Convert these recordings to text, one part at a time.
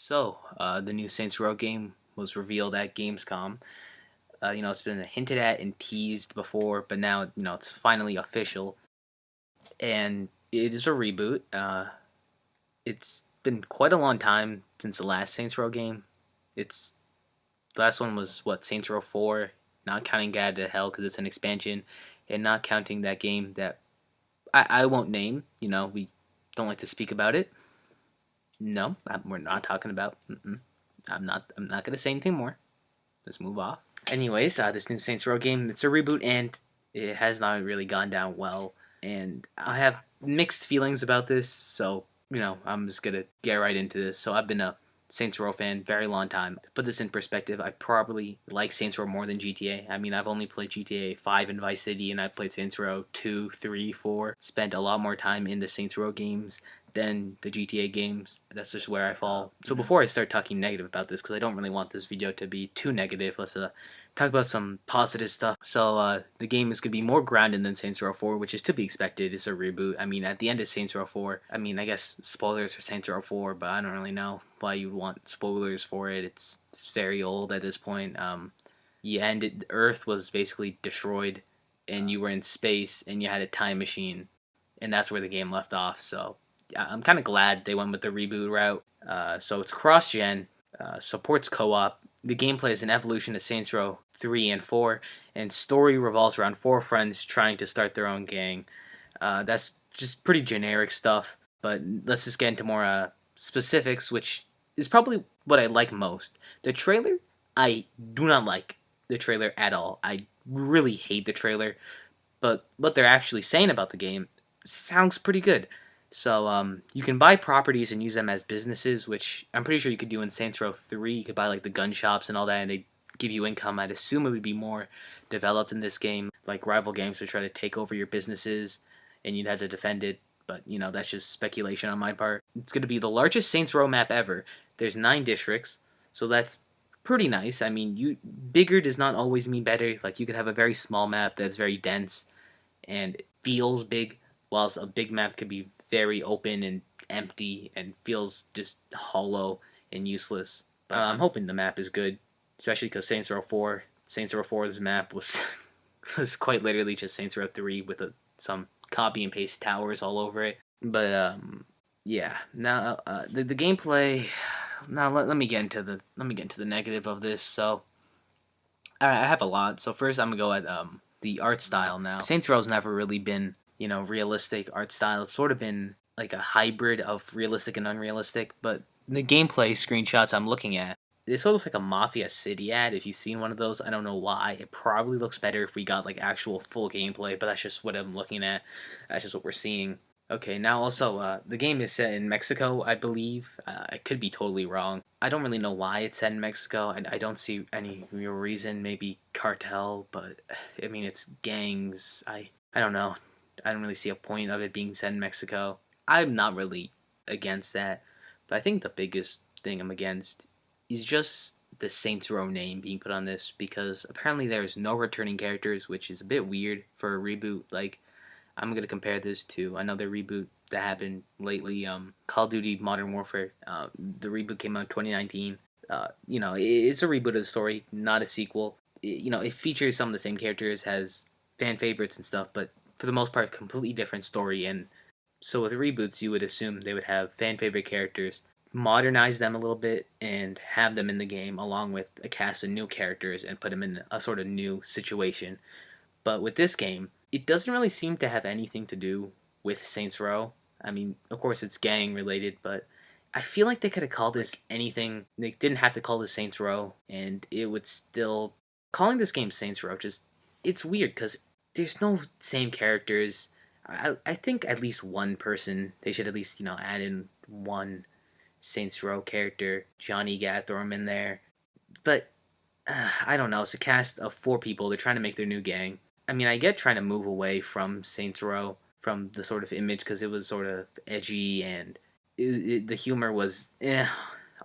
The new Saints Row game was revealed at Gamescom. It's been hinted at and teased before, but now, it's finally official. And it is a reboot. It's been quite a long time since the last Saints Row game. The last one was, Saints Row 4, not counting Guide to Hell because it's an expansion, and not counting that game that I won't name. We don't like to speak about it. No, we're not talking about. I'm not gonna say anything more. Let's move off. Anyways, this new Saints Row game, it's a reboot and it has not really gone down well. And I have mixed feelings about this, so, I'm just gonna get right into this. So I've been a Saints Row fan very long time. To put this in perspective, I probably like Saints Row more than GTA. I mean, I've only played GTA 5 and Vice City, and I've played Saints Row 2, 3, 4. Spent a lot more time in the Saints Row games than the GTA games. That's just where I fall. So before I start talking negative about this, because I don't really want this video to be too negative, let's talk about some positive stuff. The game is going to be more grounded than Saints Row 4, which is to be expected. It's a reboot. I mean, at the end of Saints Row 4, I mean, I guess spoilers for Saints Row 4, but I don't really know why you would want spoilers for it. It's very old at this point. Earth was basically destroyed, and you were in space, and you had a time machine, and that's where the game left off. So I'm kind of glad they went with the reboot route. So it's cross-gen, supports co-op. The gameplay is an evolution of Saints Row 3 and 4, and story revolves around four friends trying to start their own gang. That's just pretty generic stuff, but let's just get into more specifics, which is probably what I like most. The trailer, I do not like the trailer at all. I really hate the trailer, but what they're actually saying about the game sounds pretty good. You can buy properties and use them as businesses, which I'm pretty sure you could do in Saints Row 3. You could buy like the gun shops and all that, and they give you income. I'd assume it would be more developed in this game, like rival games would try to take over your businesses, and you'd have to defend it. But that's just speculation on my part. It's going to be the largest Saints Row map ever. There's 9 districts, so that's pretty nice. I mean, bigger does not always mean better. Like you could have a very small map that's very dense and feels big, whilst a big map could be very open and empty and feels just hollow and useless. But I'm hoping the map is good, especially because Saints Row 4's map was was quite literally just Saints Row 3 with some copy and paste towers all over it. But yeah. Now the gameplay. Now let me get into the negative of this. So I have a lot. So first I'm gonna go at the art style. Now Saints Row's never really been realistic art style. It's sort of been like a hybrid of realistic and unrealistic, but the gameplay screenshots I'm looking at, this sort of looks like a Mafia City ad. If you've seen one of those, I don't know why. It probably looks better if we got like actual full gameplay, but that's just what I'm looking at. That's just what we're seeing. Okay, now also, the game is set in Mexico, I believe. I could be totally wrong. I don't really know why it's set in Mexico. I don't see any real reason. Maybe cartel, but I mean, it's gangs. I don't know. I don't really see a point of it being set in Mexico. I'm not really against that, but I think the biggest thing I'm against is just the Saints Row name being put on this, because apparently there's no returning characters, which is a bit weird for a reboot. Like, I'm gonna compare this to another reboot that happened lately, Call of Duty Modern Warfare. The reboot came out in 2019. It's a reboot of the story, not a sequel. It features some of the same characters, has fan favorites and stuff, but for the most part, completely different story. And so with reboots, you would assume they would have fan favorite characters, modernize them a little bit, and have them in the game along with a cast of new characters and put them in a sort of new situation. But with this game, it doesn't really seem to have anything to do with Saints Row. I mean, of course it's gang related, but I feel like they could have called this anything. They didn't have to call this Saints Row, and it would still... Calling this game Saints Row just... It's weird, because there's no same characters. I think at least one person, they should at least, add in one Saints Row character. Johnny Gat, throw him in there. But, I don't know, it's a cast of 4 people. They're trying to make their new gang. I mean, I get trying to move away from Saints Row, from the sort of image, because it was sort of edgy, and the humor was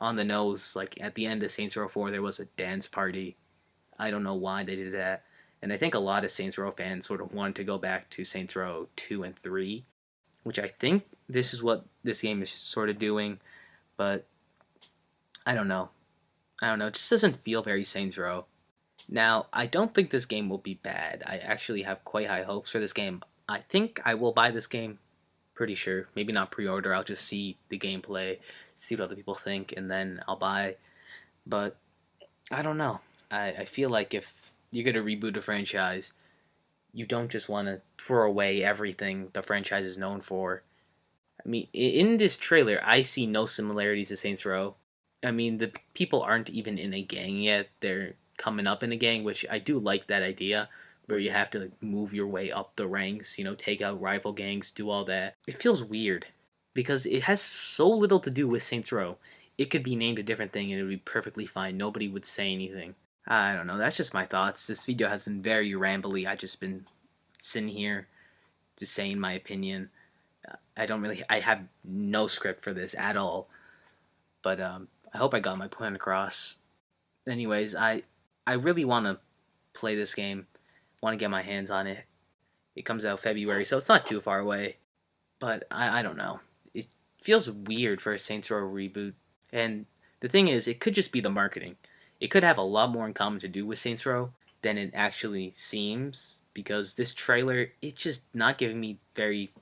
on the nose. Like, at the end of Saints Row 4, there was a dance party. I don't know why they did that. And I think a lot of Saints Row fans sort of wanted to go back to Saints Row 2 and 3, which I think this is what this game is sort of doing. But I don't know. I don't know. It just doesn't feel very Saints Row. Now, I don't think this game will be bad. I actually have quite high hopes for this game. I think I will buy this game. Pretty sure. Maybe not pre-order. I'll just see the gameplay, see what other people think, and then I'll buy. But I don't know. I feel like if you're gonna reboot a franchise, you don't just want to throw away everything the franchise is known for. I mean, in this trailer, I see no similarities to Saints Row. I mean, the people aren't even in a gang yet. They're coming up in a gang, which I do like that idea, where you have to like, move your way up the ranks, take out rival gangs, do all that. It feels weird because it has so little to do with Saints Row. It could be named a different thing and it would be perfectly fine. Nobody would say anything. I don't know. That's just my thoughts. This video has been very rambly. I just been sitting here just saying my opinion. I have no script for this at all. But I hope I got my point across. Anyways, I really want to play this game. Want to get my hands on it. It comes out February, so it's not too far away. But I don't know. It feels weird for a Saints Row reboot. And the thing is, it could just be the marketing. It could have a lot more in common to do with Saints Row than it actually seems. Because this trailer, it's just not giving me very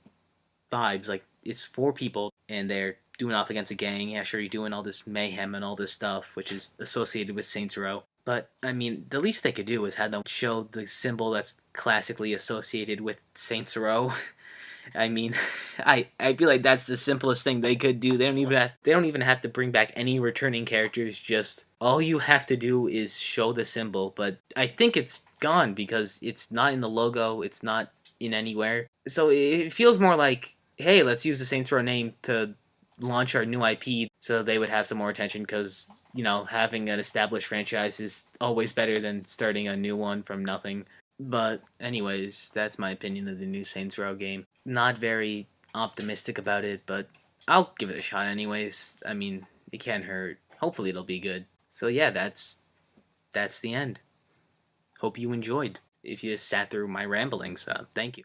vibes. Like, it's four people, and they're doing off against a gang. Yeah, sure, you're doing all this mayhem and all this stuff, which is associated with Saints Row. But, I mean, the least they could do is have them show the symbol that's classically associated with Saints Row. I mean, I feel like that's the simplest thing they could do. They don't even have to bring back any returning characters. Just all you have to do is show the symbol. But I think it's gone because it's not in the logo. It's not in anywhere. So it feels more like, hey, let's use the Saints Row name to launch our new IP, so they would have some more attention because having an established franchise is always better than starting a new one from nothing. But anyways, that's my opinion of the new Saints Row game. Not very optimistic about it, but I'll give it a shot anyways. I mean, it can't hurt. Hopefully it'll be good. So yeah, that's the end. Hope you enjoyed. If you sat through my ramblings, thank you.